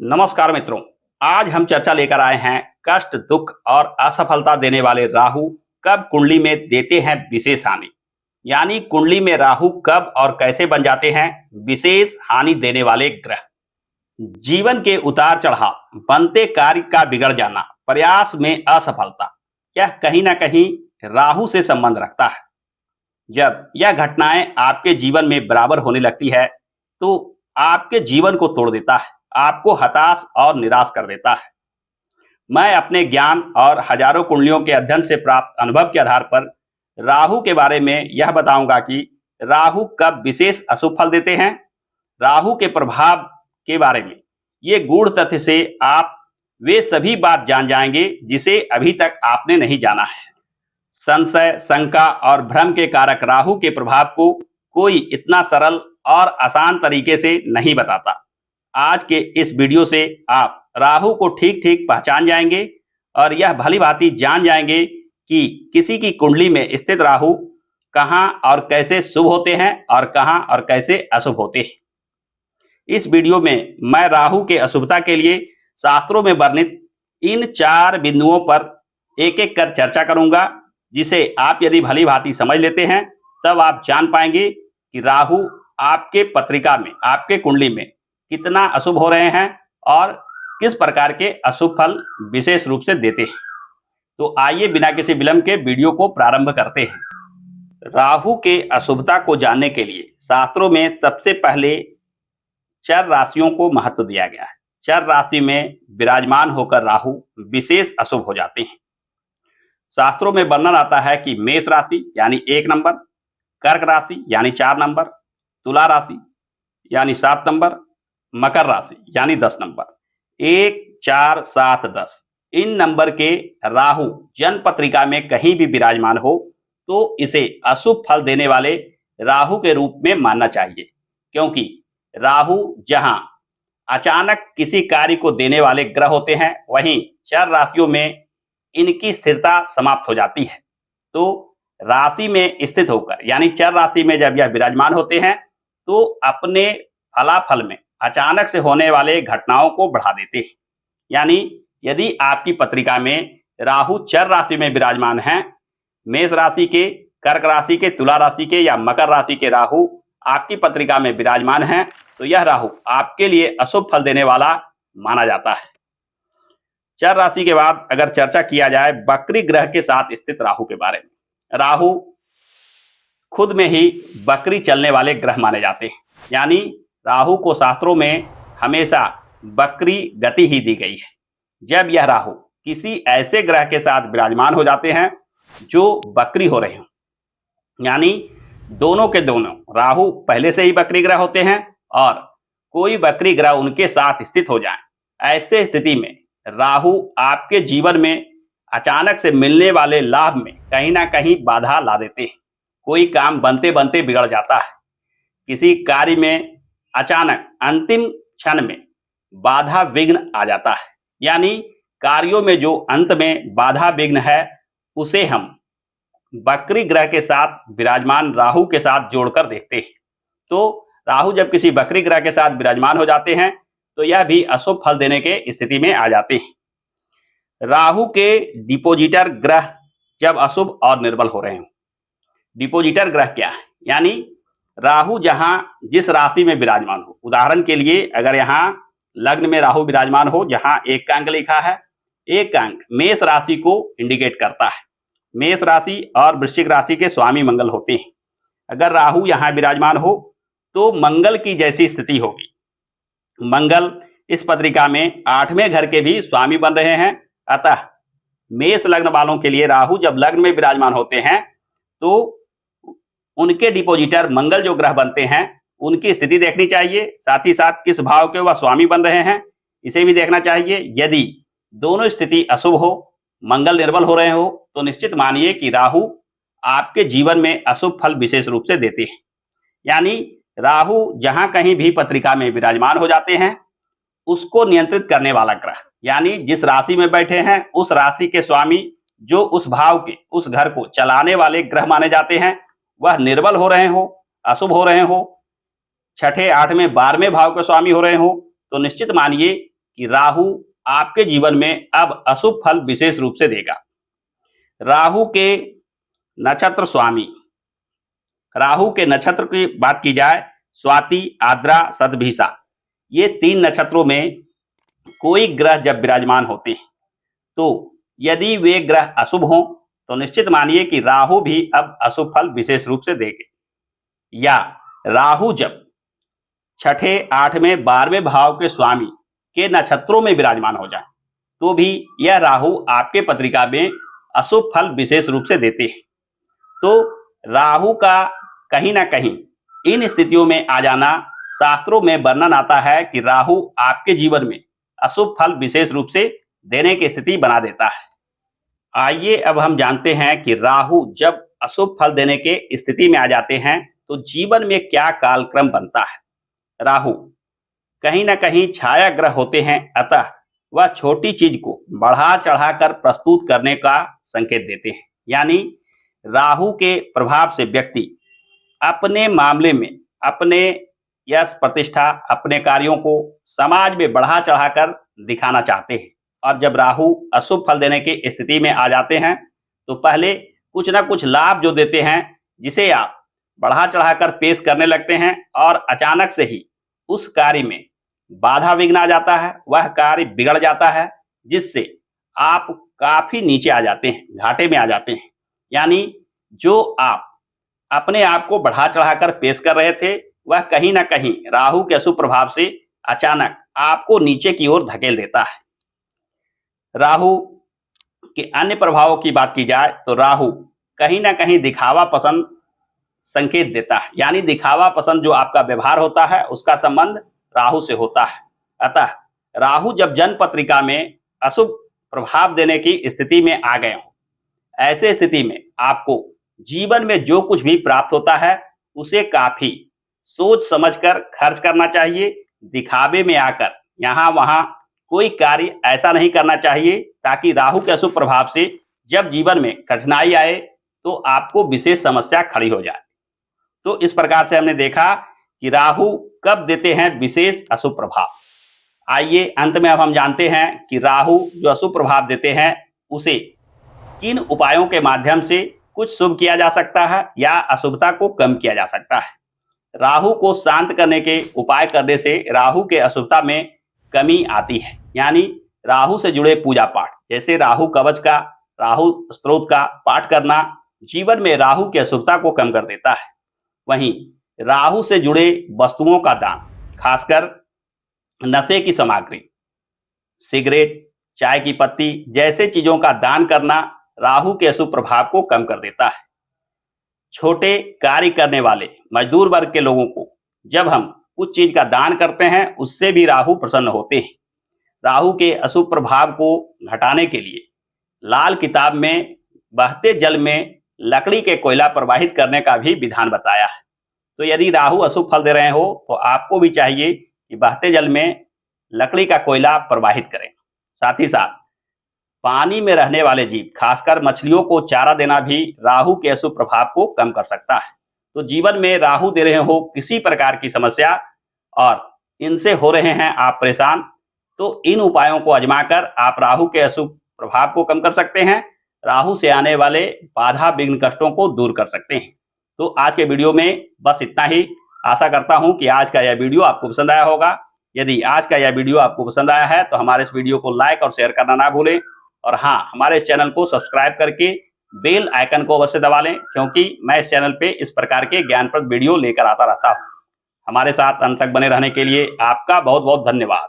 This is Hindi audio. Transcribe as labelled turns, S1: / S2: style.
S1: नमस्कार मित्रों। आज हम चर्चा लेकर आए हैं कष्ट, दुख और असफलता देने वाले राहु कब कुंडली में देते हैं विशेष हानि। यानी कुंडली में राहु कब और कैसे बन जाते हैं विशेष हानि देने वाले ग्रह। जीवन के उतार चढ़ाव, बनते कार्य का बिगड़ जाना, प्रयास में असफलता, यह कहीं ना कहीं राहु से संबंध रखता है। जब यह घटनाएं आपके जीवन में बराबर होने लगती है तो आपके जीवन को तोड़ देता है, आपको हताश और निराश कर देता है। मैं अपने ज्ञान और हजारों कुंडलियों के अध्ययन से प्राप्त अनुभव के आधार पर राहु के बारे में यह बताऊंगा कि राहु कब विशेष अशुभ फल देते हैं। राहु के प्रभाव के बारे में ये गूढ़ तथ्य से आप वे सभी बात जान जाएंगे जिसे अभी तक आपने नहीं जाना है। संशय, शंका और भ्रम के कारक राहु के प्रभाव को कोई इतना सरल और आसान तरीके से नहीं बताता। आज के इस वीडियो से आप राहु को ठीक ठीक पहचान जाएंगे और यह भली भांति जान जाएंगे कि किसी की कुंडली में स्थित राहु कहां और कैसे शुभ होते हैं और कहां और कैसे अशुभ होते हैं। इस वीडियो में मैं राहु के अशुभता के लिए शास्त्रों में वर्णित इन 4 बिंदुओं पर एक एक कर चर्चा करूंगा, जिसे आप यदि भली भांति समझ लेते हैं तब आप जान पाएंगे कि राहु आपके पत्रिका में, आपके कुंडली में कितना अशुभ हो रहे हैं और किस प्रकार के अशुभ फल विशेष रूप से देते हैं। तो आइए बिना किसी विलंब के वीडियो को प्रारंभ करते हैं। राहु के अशुभता को जानने के लिए शास्त्रों में सबसे पहले चर राशियों को महत्व दिया गया है। चर राशि में विराजमान होकर राहु विशेष अशुभ हो जाते हैं। शास्त्रों में वर्णन आता है कि मेष राशि यानी 1 नंबर, कर्क राशि यानी 4 नंबर, तुला राशि यानी 7 नंबर, मकर राशि यानी 10 नंबर, 1, 4, 7, 10 इन नंबर के राहु जन्म पत्रिका में कहीं भी विराजमान हो तो इसे अशुभ फल देने वाले राहु के रूप में मानना चाहिए, क्योंकि राहु जहां अचानक किसी कार्य को देने वाले ग्रह होते हैं वहीं चर राशियों में इनकी स्थिरता समाप्त हो जाती है। तो राशि में स्थित होकर यानी चर राशि में जब यह विराजमान होते हैं तो अपने फलाफल में अचानक से होने वाले घटनाओं को बढ़ा देते हैं। यानी यदि आपकी पत्रिका में राहु चर राशि में विराजमान है, मेष राशि के, कर्क राशि के, तुला राशि के या मकर राशि के राहु आपकी पत्रिका में विराजमान है तो यह राहु आपके लिए अशुभ फल देने वाला माना जाता है। चर राशि के बाद अगर चर्चा किया जाए बकरी ग्रह के साथ स्थित राहु के बारे में, राहु खुद में ही बकरी चलने वाले ग्रह माने जाते हैं। यानी राहु को शास्त्रों में हमेशा बकरी गति ही दी गई है। जब यह राहु किसी ऐसे ग्रह के साथ विराजमान हो जाते हैं जो बकरी हो रहे हों, यानी दोनों के दोनों राहु पहले से ही बकरी ग्रह होते हैं और कोई बकरी ग्रह उनके साथ स्थित हो जाए, ऐसे स्थिति में राहु आपके जीवन में अचानक से मिलने वाले लाभ में कहीं ना कहीं बाधा ला देते हैं। कोई काम बनते बनते बिगड़ जाता है, किसी कार्य में अचानक अंतिम क्षण में बाधा विघ्न आ जाता है। यानी कार्यों में जो अंत में बाधा विघ्न है उसे हम बकरी ग्रह के साथ विराजमान राहु के साथ जोड़कर देखते हैं। तो राहु जब किसी बकरी ग्रह के साथ विराजमान हो जाते हैं तो यह भी अशुभ फल देने के स्थिति में आ जाते हैं। राहु के डिपोजिटर ग्रह जब अशुभ और निर्बल हो रहे हों। डिपोजिटर ग्रह क्या है? यानी राहु जहां जिस राशि में विराजमान हो, उदाहरण के लिए अगर यहाँ लग्न में राहु विराजमान हो जहां 1 अंक लिखा है, 1 अंक मेष राशि को इंडिकेट करता है। मेष राशि और वृश्चिक राशि के स्वामी मंगल होते हैं। अगर राहु यहाँ विराजमान हो तो मंगल की जैसी स्थिति होगी। मंगल इस पत्रिका में 8वें घर के भी स्वामी बन रहे हैं। अतः मेष लग्न वालों के लिए राहु जब लग्न में विराजमान होते हैं तो उनके डिपोजिटर मंगल जो ग्रह बनते हैं उनकी स्थिति देखनी चाहिए, साथ ही साथ किस भाव के वह स्वामी बन रहे हैं इसे भी देखना चाहिए। यदि दोनों स्थिति अशुभ हो, मंगल निर्बल हो रहे हो तो निश्चित मानिए कि राहु आपके जीवन में अशुभ फल विशेष रूप से देते हैं। यानी राहु जहां कहीं भी पत्रिका में विराजमान हो जाते हैं उसको नियंत्रित करने वाला ग्रह, यानी जिस राशि में बैठे हैं उस राशि के स्वामी जो उस भाव के, उस घर को चलाने वाले ग्रह माने जाते हैं, वह निर्बल हो रहे हो, अशुभ हो रहे हो, 6ठे, 8वें, 12वें भाव के स्वामी हो रहे हो तो निश्चित मानिए कि राहु आपके जीवन में अब अशुभ फल विशेष रूप से देगा। राहु के नक्षत्र स्वामी, राहु के नक्षत्र की बात की जाए, स्वाति, आद्रा, शतभिषा, ये 3 नक्षत्रों में कोई ग्रह जब विराजमान होते हैं तो यदि वे ग्रह अशुभ हों तो निश्चित मानिए कि राहु भी अब अशुभ फल विशेष रूप से देंगे। या राहु जब छठे, 8वें, 12वें भाव के स्वामी के नक्षत्रों में विराजमान हो जाए तो भी यह राहु आपके पत्रिका में अशुभ फल विशेष रूप से देते हैं। तो राहु का कहीं ना कहीं इन स्थितियों में आ जाना, शास्त्रों में वर्णन आता है कि राहु आपके जीवन में अशुभ फल विशेष रूप से देने की स्थिति बना देता है। आइए अब हम जानते हैं कि राहु जब अशुभ फल देने के स्थिति में आ जाते हैं तो जीवन में क्या कालक्रम बनता है। राहु कहीं ना कहीं छाया ग्रह होते हैं, अतः वह छोटी चीज को बढ़ा चढ़ाकर प्रस्तुत करने का संकेत देते हैं। यानी राहु के प्रभाव से व्यक्ति अपने मामले में अपने यश, प्रतिष्ठा, अपने कार्यों को समाज में बढ़ा चढ़ाकर दिखाना चाहते हैं। और जब राहु अशुभ फल देने की स्थिति में आ जाते हैं तो पहले कुछ ना कुछ लाभ जो देते हैं जिसे आप बढ़ा चढ़ाकर पेश करने लगते हैं और अचानक से ही उस कार्य में बाधा विघ्न आ जाता है, वह कार्य बिगड़ जाता है, जिससे आप काफी नीचे आ जाते हैं, घाटे में आ जाते हैं। यानी जो आप अपने आप को बढ़ा चढ़ाकर पेश कर रहे थे वह कहीं ना कहीं राहु के अशुभ प्रभाव से अचानक आपको नीचे की ओर धकेल देता है। राहु के अन्य प्रभावों की बात की जाए तो राहु कहीं ना कहीं दिखावा पसंद संकेत देता है। यानी दिखावा पसंद जो आपका व्यवहार होता है उसका संबंध राहु से होता है। अतः राहु जब जन्म पत्रिका में अशुभ प्रभाव देने की स्थिति में आ गए हो, ऐसे स्थिति में आपको जीवन में जो कुछ भी प्राप्त होता है उसे काफी सोच समझकर खर्च करना चाहिए। दिखावे में आकर यहाँ वहां कोई कार्य ऐसा नहीं करना चाहिए ताकि राहु के अशुभ प्रभाव से जब जीवन में कठिनाई आए तो आपको विशेष समस्या खड़ी हो जाए। तो इस प्रकार से हमने देखा कि राहु कब देते हैं विशेष अशुभ प्रभाव। आइए अंत में अब हम जानते हैं कि राहु जो अशुभ प्रभाव देते हैं उसे किन उपायों के माध्यम से कुछ शुभ किया जा सकता है या अशुभता को कम किया जा सकता है। राहु को शांत करने के उपाय करने से राहु के अशुभता में कमी आती है। यानी राहु से जुड़े पूजा पाठ जैसे राहु कवच का, राहु स्तोत्र का पाठ करना जीवन में राहु की अशुभता को कम कर देता है। वहीं राहु से जुड़े वस्तुओं का दान, खासकर नशे की सामग्री, सिगरेट, चाय की पत्ती जैसे चीजों का दान करना राहु के अशुभ प्रभाव को कम कर देता है। छोटे कार्य करने वाले मजदूर वर्ग के लोगों को जब हम कुछ चीज का दान करते हैं उससे भी राहु प्रसन्न होते हैं। राहु के अशुभ प्रभाव को घटाने के लिए लाल किताब में बहते जल में लकड़ी के कोयला प्रवाहित करने का भी विधान बताया है। तो यदि राहु अशुभ फल दे रहे हो तो आपको भी चाहिए कि बहते जल में लकड़ी का कोयला प्रवाहित करें। साथ ही साथ पानी में रहने वाले जीव, खासकर मछलियों को चारा देना भी राहु के अशुभ प्रभाव को कम कर सकता है। तो जीवन में राहु दे रहे हो किसी प्रकार की समस्या और इनसे हो रहे हैं आप परेशान, तो इन उपायों को आजमाकर आप राहु के अशुभ प्रभाव को कम कर सकते हैं, राहु से आने वाले बाधा विघ्न कष्टों को दूर कर सकते हैं। तो आज के वीडियो में बस इतना ही। आशा करता हूं कि आज का यह वीडियो आपको पसंद आया होगा। यदि आज का यह वीडियो आपको पसंद आया है तो हमारे इस वीडियो को लाइक और शेयर करना ना भूलें। और हाँ, हमारे इस चैनल को सब्सक्राइब करके बेल आइकन को अवश्य दबा लें, क्योंकि मैं इस चैनल पे इस प्रकार के ज्ञानप्रद वीडियो लेकर आता रहता हूँ। हमारे साथ अंत तक बने रहने के लिए आपका बहुत बहुत धन्यवाद।